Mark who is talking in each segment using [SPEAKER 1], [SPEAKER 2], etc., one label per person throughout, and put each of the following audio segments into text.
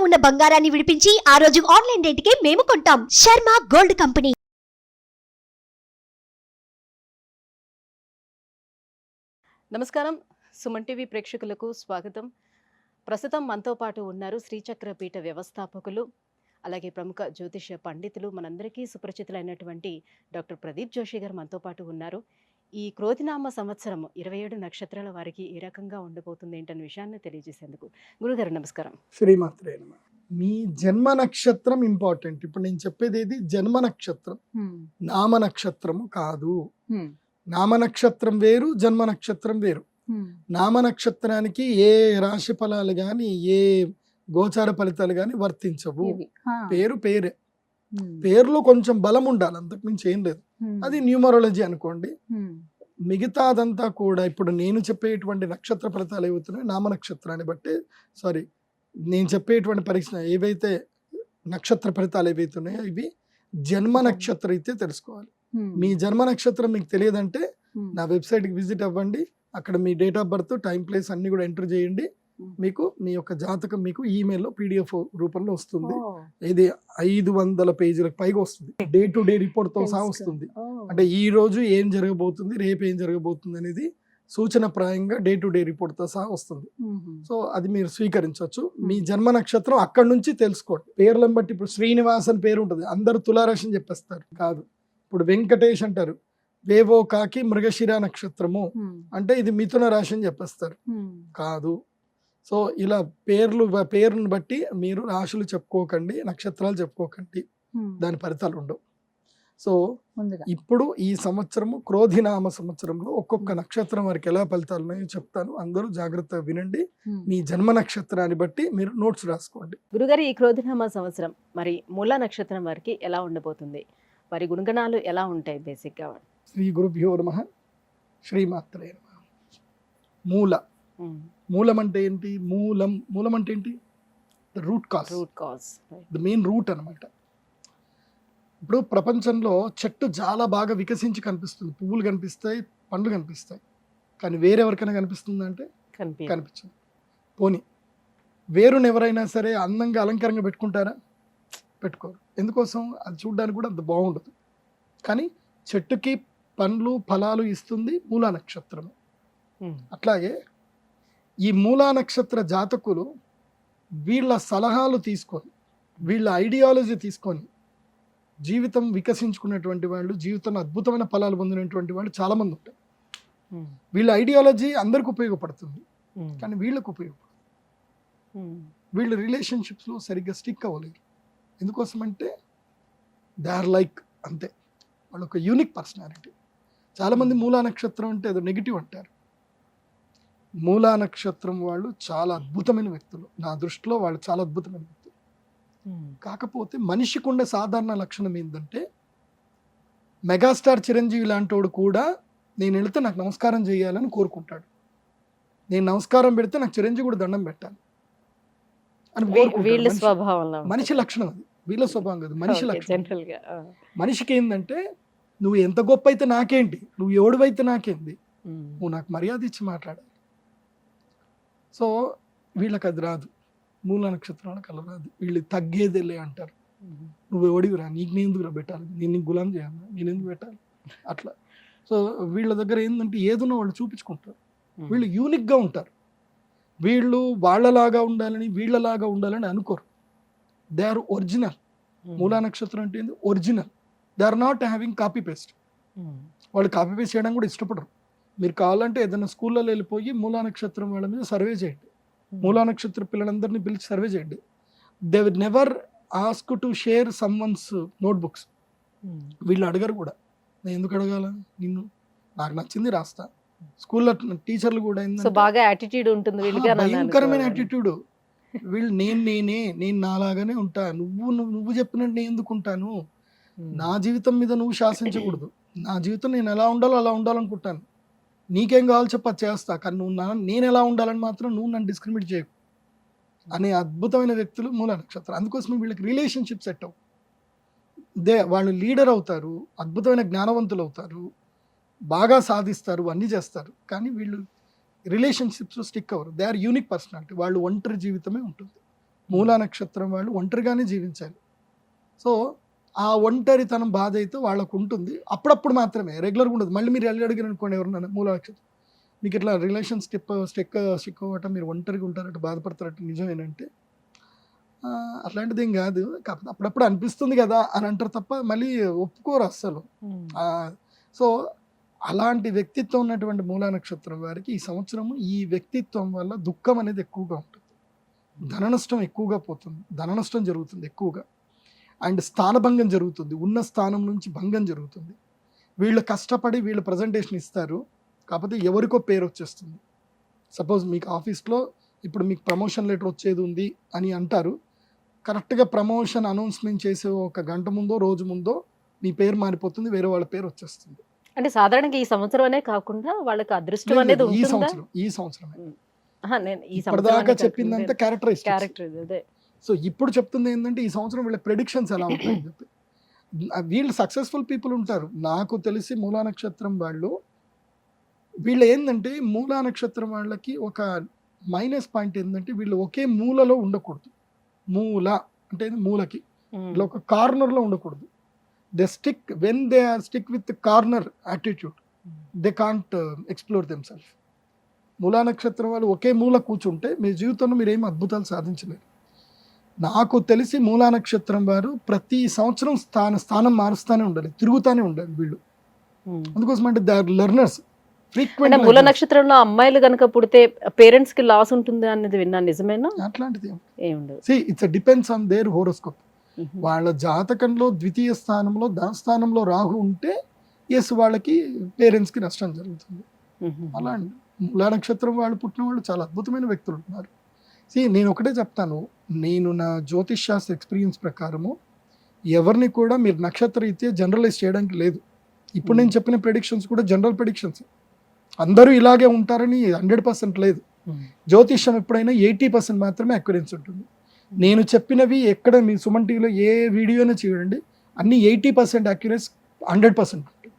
[SPEAKER 1] ఉన్న బంగారాన్ని విడిపించి ఆ రోజు ఆన్లైన్ రేటుకే మేము కొంటాం. Sharma gold company.
[SPEAKER 2] నమస్కారం, సుమన్ టీవీ ప్రేక్షకులకు స్వాగతం. ప్రస్తుతం మనతో పాటు ఉన్నారు శ్రీచక్ర పీఠ వ్యవస్థాపకులు, అలాగే ప్రముఖ జ్యోతిష పండితులు, మనందరికీ సుపరిచితులైనటువంటి డాక్టర్ ప్రదీప్ జోషి గారు మనతో పాటు ఉన్నారు. ఈ క్రోధినామ సంవత్సరం 27 నక్షత్రాల వారికి ఏ రకంగా ఉండబోతుంది ఏంటనే విషయాన్ని తెలియజేసేందుకు గురుగారు నమస్కారం.
[SPEAKER 3] శ్రీమాత్రే నమః. మీ జన్మ నక్షత్రం ఇంపార్టెంట్. ఇప్పుడు నేను చెప్పేది ఏది జన్మ నక్షత్రం, నామ నక్షత్రము కాదు. నామ నక్షత్రం వేరు, జన్మ నక్షత్రం వేరు. నామ నక్షత్రానికి ఏ రాశి ఫలాలు గాని ఏ గోచార ఫలితాలు గాని వర్తించవు. పేరు పేరే, పేరులో కొంచెం బలం ఉండాలి, అంతకు మించి ఏం లేదు. అది న్యూమరాలజీ అనుకోండి. మిగతాదంతా కూడా ఇప్పుడు నేను చెప్పేటువంటి నక్షత్ర ఫలితాలు ఏవవుతున్నాయి నామ నక్షత్రాన్ని బట్టి, సారీ నేను చెప్పేటువంటి పరీక్ష ఏవైతే నక్షత్ర ఫలితాలు ఏవైతున్నాయో ఇవి జన్మ నక్షత్రం అయితే తెలుసుకోవాలి. మీ జన్మ నక్షత్రం మీకు తెలియదంటే నా వెబ్సైట్కి విజిట్ అవ్వండి. అక్కడ మీ date of birth, time, place అన్ని కూడా ఎంటర్ చేయండి. మీకు మీ యొక్క జాతకం మీకు ఈమెయిల్లో PDF రూపంలో వస్తుంది. ఇది 500 పేజీలకు పైగా వస్తుంది. డే టు డే రిపోర్ట్ తో సహా వస్తుంది. అంటే ఈ రోజు ఏం జరగబోతుంది, రేపు ఏం జరగబోతుంది అనేది సూచన ప్రాయంగా డే టు డే రిపోర్ట్ తో సహా వస్తుంది. సో అది మీరు స్వీకరించవచ్చు. మీ జన్మ నక్షత్రం అక్కడ నుంచి తెలుసుకోండి. పేర్లను బట్టి ఇప్పుడు శ్రీనివాస్ అని పేరు ఉంటుంది, అందరూ తులారాశి అని చెప్పేస్తారు. కాదు. ఇప్పుడు వెంకటేష్ అంటారు, వేవో కాకి మృగశిర నక్షత్రము అంటే ఇది మిథున రాశి అని చెప్పేస్తారు. కాదు. సో ఇలా పేరును బట్టి మీరు రాశులు చెప్పుకోకండి, నక్షత్రాలు చెప్పుకోకండి, దాని ఫలితాలు ఉండవు. సో ఇప్పుడు ఈ సంవత్సరము క్రోధినామ సంవత్సరంలో ఒక్కొక్క నక్షత్రం వారికి ఎలా ఫలితాలు ఉన్నాయో చెప్తాను. అందరూ జాగ్రత్తగా వినండి. మీ జన్మ నక్షత్రాన్ని బట్టి మీరు నోట్స్ రాసుకోండి.
[SPEAKER 2] గురుగారు, ఈ క్రోధినామ సంవత్సరం మరి మూల నక్షత్రం వారికి ఎలా ఉండబోతుంది, వారి గుణగణాలు ఎలా ఉంటాయి బేసిక్గా?
[SPEAKER 3] శ్రీ గురుభ్యో నమః. శ్రీమాత్రే నమః. మూల, మూలం అంటే ఏంటి? మూలం అంటే ఏంటి? The root cause, the main root అన్నమాట. ఇప్పుడు ప్రపంచంలో చెట్టు చాలా బాగా వికసించి కనిపిస్తుంది, పువ్వులు కనిపిస్తాయి, పండ్లు కనిపిస్తాయి, కానీ వేరెవరికైనా కనిపిస్తుంది అంటే కనిపించదు. పోనీ వేరుని ఎవరైనా సరే అందంగా అలంకారంగా పెట్టుకుంటారా? పెట్టుకోరు. ఎందుకోసం? అది చూడడానికి కూడా అంత బాగుండదు. కానీ చెట్టుకి పండ్లు ఫలాలు ఇస్తుంది మూలా నక్షత్రము. అట్లాగే ఈ మూలా నక్షత్ర జాతకులు వీళ్ళ సలహాలు తీసుకొని, వీళ్ళ ఐడియాలజీ తీసుకొని జీవితం వికసించుకున్నటువంటి వాళ్ళు, జీవితంలో అద్భుతమైన ఫలాలు పొందినటువంటి వాళ్ళు చాలా మంది ఉంటారు. వీళ్ళ ఐడియాలజీ అందరికి ఉపయోగపడుతుంది, కానీ వీళ్ళకు ఉపయోగపడుతుంది. వీళ్ళు రిలేషన్షిప్స్లో సరిగ్గా స్టిక్ అవ్వలేరు. ఎందుకోసం అంటే దే ఆర్ లైక్ అంతే, వాళ్ళు ఒక యూనిక్ పర్సనాలిటీ. చాలామంది మూలా నక్షత్రం అంటే ఏదో నెగిటివ్ అంటారు. మూలా నక్షత్రం వాళ్ళు చాలా అద్భుతమైన వ్యక్తులు. నా దృష్టిలో వాళ్ళు చాలా అద్భుతమైన వ్యక్తులు. కాకపోతే మనిషికి ఉండే సాధారణ లక్షణం ఏంటంటే, మెగాస్టార్ చిరంజీవి లాంటోడు కూడా నేను వెళితే నాకు నమస్కారం చేయాలని కోరుకుంటాడు. నేను నమస్కారం పెడితే నాకు చిరంజీవి కూడా దండం పెట్టాలి అని కోరుకుంటాడు. మనిషి లక్షణం అది, వీళ్ళ స్వభావం కాదు, మనిషి లక్షణం. మనిషికి ఏంటంటే, నువ్వు ఎంత గొప్ప అయితే నాకేంటి, నువ్వు ఎవడివైతే నాకేంటి, నువ్వు నాకు మర్యాద ఇచ్చి మాట్లాడాలి. సో వీళ్ళకి అది రాదు, మూల నక్షత్రాలకు అలా రాదు. వీళ్ళు తగ్గేదేలే అంటారు. నువ్వు ఎవడివిరా, నీకు నేను ఎందుకు పెట్టాలి, నేను నీకు గులాం చేయాలి, నేను ఎందుకు పెట్టాలి అట్లా. సో వీళ్ళ దగ్గర ఏంటంటే ఏదైనా వాళ్ళు చూపించుకుంటారు. వీళ్ళు యూనిక్గా ఉంటారు. వీళ్ళు వాళ్ళలాగా ఉండాలని వీళ్ళలాగా ఉండాలని అనుకోరు. They are original. మూలా నక్షత్రం అంటే ఏంది? Original. They are not having copy paste. వాళ్ళు కాపీ పేస్ట్ చేయడం కూడా ఇష్టపడరు. మీరు కావాలంటే ఏదైనా స్కూల్లో వెళ్ళిపోయి మూలా నక్షత్రం వాళ్ళ మీద సర్వే చేయండి, మూలా నక్షత్ర పిల్లలందరినీ పిలిచి సర్వే చేయండి. They will never ask to share someone's notebooks. వీళ్ళు అడగరు కూడా. నేను ఎందుకు అడగాల, నిన్ను నాకు నచ్చింది రాస్తా. స్కూల్లో టీచర్లు కూడా
[SPEAKER 2] బాగా యాటిట్యూడ్ ఉంటుంది,
[SPEAKER 3] భయంకరమైన యాటిట్యూడ్. వీళ్ళు నేను నాలాగానే ఉంటా, నువ్వు చెప్పినట్టు నేను ఎందుకు ఉంటాను, నా జీవితం మీద నువ్వు శాసించకూడదు, నా జీవితం నేను ఎలా ఉండాలో అలా ఉండాలనుకుంటాను, నీకేం కావాలో చెప్ప చేస్తా, కానీ నేను ఎలా ఉండాలని మాత్రం నువ్వు నన్ను డిస్క్రిమినేట్ చేయకు అనే అద్భుతమైన వ్యక్తులు మూల నక్షత్రం. అందుకోసమే వీళ్ళకి రిలేషన్షిప్ సెట్ అవ్వు. వాళ్ళు లీడర్ అవుతారు, అద్భుతమైన జ్ఞానవంతులు అవుతారు, బాగా సాధిస్తారు, అన్నీ చేస్తారు, కానీ వీళ్ళు రిలేషన్షిప్స్ స్టిక్ అవ్వరు. They are unique personality. వాళ్ళు ఒంటరి జీవితమే ఉంటుంది. మూలా నక్షత్రం వాళ్ళు ఒంటరిగానే జీవించాలి. సో ఆ ఒంటరితనం బాధ అయితే వాళ్ళకు ఉంటుంది, అప్పుడప్పుడు మాత్రమే, రెగ్యులర్గా ఉండదు. మళ్ళీ మీరు అడిగారు అనుకోండి ఎవరన్నా మూలా నక్షత్రం మీకు ఇట్లా రిలేషన్ స్టిక్ అవ్వటం, మీరు ఒంటరిగా ఉంటారట, బాధపడతారట, నిజమేనంటే అట్లాంటిది ఏం కాదు. కాకపోతే అప్పుడప్పుడు అనిపిస్తుంది కదా అని అంటారు తప్ప మళ్ళీ ఒప్పుకోరు అస్సలు. సో అలాంటి వ్యక్తిత్వం ఉన్నటువంటి మూలా నక్షత్రం వారికి ఈ సంవత్సరము ఈ వ్యక్తిత్వం వల్ల దుఃఖం అనేది ఎక్కువగా ఉంటుంది, ధన నష్టం ఎక్కువగా పోతుంది, ధన నష్టం జరుగుతుంది ఎక్కువగా, అండ్ స్థానభంగం జరుగుతుంది, ఉన్న స్థానం నుంచి భంగం జరుగుతుంది. వీళ్ళు కష్టపడి వీళ్ళు ప్రజెంటేషన్ ఇస్తారు, కాకపోతే ఎవరికో పేరు వచ్చేస్తుంది. సపోజ్ మీకు ఆఫీస్లో ఇప్పుడు మీకు ప్రమోషన్ లెటర్ వచ్చేది ఉంది అని అంటారు, కరెక్ట్గా ప్రమోషన్ అనౌన్స్మెంట్ చేసే ఒక గంట ముందో రోజు ముందో మీ పేరు మారిపోతుంది, వేరే వాళ్ళ పేరు వచ్చేస్తుంది.
[SPEAKER 2] అంటే సాధారణంగా ఈ సంవత్సరం అనే కాకుండా వాళ్ళకి అదృష్టం అనేది
[SPEAKER 3] ఈ సంవత్సరమే.
[SPEAKER 2] ఈ
[SPEAKER 3] ఇప్పటిదాకా చెప్పిందంతా క్యారెక్టర్.
[SPEAKER 2] అదే.
[SPEAKER 3] సో ఇప్పుడు చెప్తుంది ఏంటంటే ఈ సంవత్సరం వీళ్ళ ప్రెడిక్షన్స్ ఎలా ఉంటాయని చెప్పి. వీళ్ళు సక్సెస్ఫుల్ పీపుల్ ఉంటారు. నాకు తెలిసి మూలా నక్షత్రం వీళ్ళు ఏంటంటే మూలా నక్షత్రం వాళ్ళకి ఒక మైనస్ పాయింట్ ఏంటంటే వీళ్ళు ఒకే మూలలో ఉండకూడదు. మూల అంటే మూలకి ఇలా ఒక కార్నర్లో ఉండకూడదు. They stick when they are stick with corner attitude, they can't explore them self. మూలా నక్షత్రం వాళ్ళు ఒకే మూల కూర్చుంటే మీ జీవితంలో మీరు ఏం అద్భుతాలు సాధించలేరు. నాకు తెలిసి మూలా నక్షత్రం వారు ప్రతి సంవత్సరం స్థానం మారుస్తూనే ఉండాలి, తిరుగుతూనే ఉండాలి వీళ్ళు. అందుకోసం అంటే దే ఆర్ లెర్నర్స్.
[SPEAKER 2] మూల నక్షత్రంలో అమ్మాయిలు కనుక పుడితే పేరెంట్స్ కి లాస్ ఉంటుంది అనేది విన్నాను, నిజమేనా?
[SPEAKER 3] అట్లాంటిది it's depends on their horoscope. వాళ్ళ జాతకంలో ద్వితీయ స్థానంలో ధనస్థానంలో రాహు ఉంటే ఎస్ వాళ్ళకి పేరెంట్స్ కి నష్టం జరుగుతుంది. అలా మూలా నక్షత్రం వాళ్ళు పుట్టిన వాళ్ళు చాలా అద్భుతమైన వ్యక్తులు ఉన్నారు. నేను ఒకటే చెప్తాను, నేను నా జ్యోతిష్ శాస్త్ర ఎక్స్పీరియన్స్ ప్రకారము ఎవరిని కూడా మీరు నక్షత్ర రీత్యా జనరలైజ్ చేయడానికి లేదు. ఇప్పుడు నేను చెప్పిన ప్రెడిక్షన్స్ కూడా జనరల్ ప్రెడిక్షన్స్, అందరూ ఇలాగే ఉంటారని 100% లేదు. జ్యోతిష్యం ఎప్పుడైనా 80% మాత్రమే అక్యురెన్స్ ఉంటుంది. నేను చెప్పినవి ఎక్కడ మీ సుమన్ టీవీలో ఏ వీడియోనే చూడండి, అన్ని 80% అక్యురెన్స్, 100% ఉంటుంది.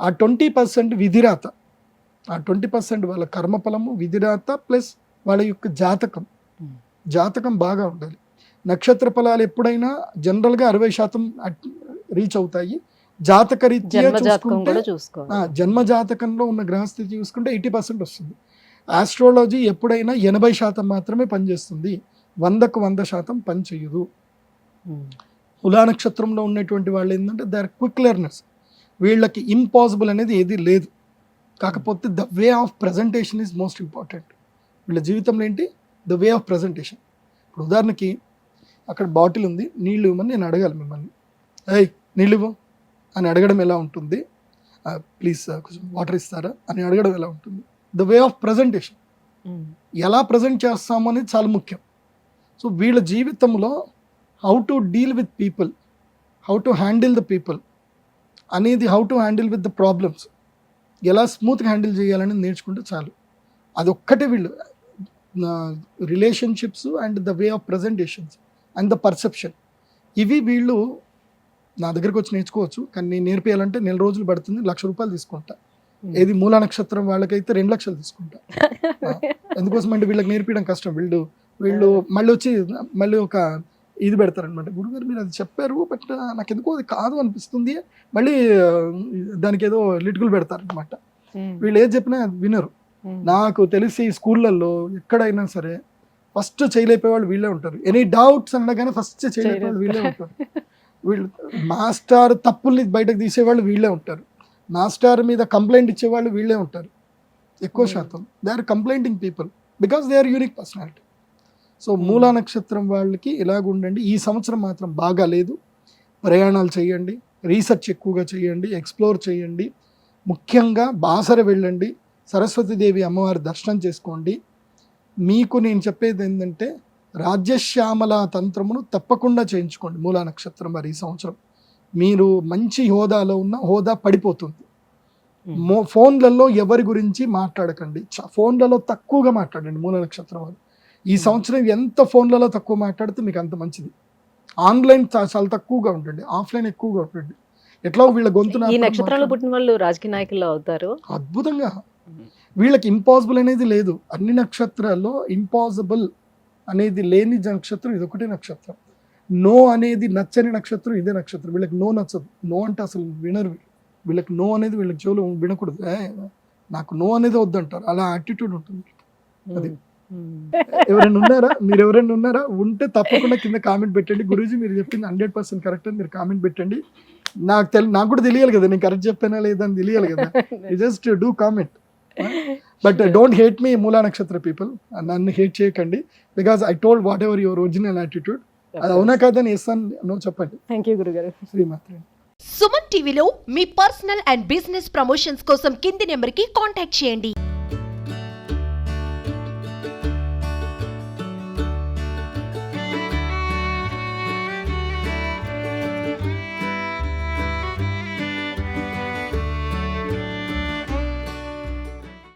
[SPEAKER 3] ఆ 20% విధిరాత, ఆ 20% వాళ్ళ కర్మఫలము, విధిరాత ప్లస్ వాళ్ళ యొక్క జాతకం బాగా ఉండాలి. నక్షత్ర ఫలాలు ఎప్పుడైనా జనరల్గా 60% రీచ్ అవుతాయి. జాతక రీత్యా జన్మ జాతకంలో ఉన్న గ్రహస్థితి చూసుకుంటే 80% వస్తుంది. ఆస్ట్రాలజీ ఎప్పుడైనా 80% మాత్రమే పనిచేస్తుంది, 100% పని చేయదు. మూలా నక్షత్రంలో ఉన్నటువంటి వాళ్ళు ఏంటంటే దే ఆర్ క్విక్ లెర్నర్స్. వీళ్ళకి ఇంపాసిబుల్ అనేది ఏది లేదు. కాకపోతే the way of presentation is most important. వీళ్ళ జీవితంలో ఏంటి ద వే ఆఫ్ ప్రజెంటేషన్. ఇప్పుడు ఉదాహరణకి అక్కడ బాటిల్ ఉంది, నీళ్ళు ఇవ్వమని నేను అడగాలి మిమ్మల్ని, ఏయ్ నీళ్ళు ఇవ్వు అని అడగడం ఎలా ఉంటుంది, ప్లీజ్ కొంచెం వాటర్ ఇస్తారా అని అడగడం ఎలా ఉంటుంది. ద వే ఆఫ్ ప్రజెంటేషన్, ఎలా ప్రజెంట్ చేస్తాము అనేది చాలా ముఖ్యం. సో వీళ్ళ జీవితంలో how to deal with people, how to handle the people అనేది, how to handle with the problems, ఎలా స్మూత్గా హ్యాండిల్ చేయాలని నేర్చుకుంటే చాలు. అదొక్కటే వీళ్ళు relationships and the way of presentations and the perception, ఇవి వీళ్ళు నా దగ్గరకు వచ్చి నేర్చుకోవచ్చు. కానీ నేను నేర్పియాలంటే 1 నెల రోజులు పడుతుంది, 1,00,000 రూపాయలు తీసుకుంటా. ఏది మూలా నక్షత్రం వాళ్ళకైతే 2 లక్షలు తీసుకుంటా. ఎందుకోసం అంటే వీళ్ళకి నేర్పించడం కష్టం. వీళ్ళు మళ్ళీ ఒక ఇది పెడతారనమాట, గురుగారు మీరు అది చెప్పారు బట్ నాకు ఎందుకో అది కాదు అనిపిస్తుంది, మళ్ళీ దానికి ఏదో లిటికల్ పెడతారనమాట. వీళ్ళు ఏది చెప్పినా వినరు. నాకు తెలిసి స్కూళ్ళల్లో ఎక్కడైనా సరే ఫస్ట్ చేయలేకపోయేవాళ్ళు వీళ్ళే ఉంటారు. ఎనీ డౌట్స్ అనగానే ఫస్ట్ చేయలేకపోయేవాళ్ళు వీళ్ళే ఉంటారు. వీళ్ళు మాస్టర్ తప్పుల్ని బయటకు తీసేవాళ్ళు వీళ్ళే ఉంటారు. మాస్టర్ మీద కంప్లైంట్ ఇచ్చేవాళ్ళు వీళ్ళే ఉంటారు ఎక్కువ శాతం. They are complaining people because they are unique personality. So Moola నక్షత్రం వాళ్ళకి ఇలాగుండండి. ఈ సంవత్సరం మాత్రం బాగా లేదు. ప్రయాణాలు చేయండి, రీసెర్చ్ ఎక్కువగా చేయండి, ఎక్స్ప్లోర్ చేయండి. ముఖ్యంగా బాసర వెళ్ళండి, సరస్వతీదేవి అమ్మవారి దర్శనం చేసుకోండి. మీకు నేను చెప్పేది ఏంటంటే రాజ్యశ్యామల తంత్రమును తప్పకుండా చేయించుకోండి మూలా నక్షత్రం వారి. ఈ సంవత్సరం మీరు మంచి హోదాలో ఉన్న హోదా పడిపోతుంది. ఫోన్లలో ఎవరి గురించి మాట్లాడకండి, ఫోన్లలో తక్కువగా మాట్లాడండి మూలా నక్షత్రం వారు. ఈ సంవత్సరం ఎంత ఫోన్లలో తక్కువ మాట్లాడితే మీకు అంత మంచిది. ఆన్లైన్ చాలా తక్కువగా ఉండండి, ఆఫ్లైన్ ఎక్కువగా ఉండండి. ఎట్లా వీళ్ళ గొంతున
[SPEAKER 2] ఈ నక్షత్రంలో పుట్టిన వాళ్ళు రాజకీయ నాయకులు అవుతారు
[SPEAKER 3] అద్భుతంగా. వీళ్ళకి ఇంపాసిబుల్ అనేది లేదు. అన్ని నక్షత్రాల్లో ఇంపాసిబుల్ అనేది లేని నక్షత్రం ఇది ఒకటే నక్షత్రం. నో అనేది నచ్చని నక్షత్రం ఇదే నక్షత్రం. వీళ్ళకి నో నచ్చదు. నో అంటే అసలు వినరు. వీళ్ళకి నో అనేది వీళ్ళకి చెవులు వినకూడదు. నాకు నో అనేది వద్దంటారు. అలా యాటిట్యూడ్ ఉంటుంది. అది ఎవరైనా ఉన్నారా? మీరు ఎవరైనా ఉన్నారా? ఉంటే తప్పకుండా కింద కామెంట్ పెట్టండి. గురూజీ మీరు చెప్పింది 100% కరెక్ట్ అని మీరు కామెంట్ పెట్టండి. నాకు కూడా తెలియాలి కదా నేను కరెక్ట్ చెప్పానా లేదా అని తెలియాలి కదా. Just do comment. But don't hate me మూలా నక్షత్ర పీపుల్. నన్ను హేట్ చేయకండి. Because I told what ever your original attitude. అది అవునా కాదని ఇస్తాను చెప్పండి.
[SPEAKER 2] థ్యాంక్ యూ గురుగారు.
[SPEAKER 3] శ్రీమాత్రే.
[SPEAKER 1] సుమన్ టీవీలో మీ పర్సనల్ అండ్ బిజినెస్ ప్రమోషన్స్ కోసం కింది నెంబర్కి కాంటాక్ట్ చేయండి.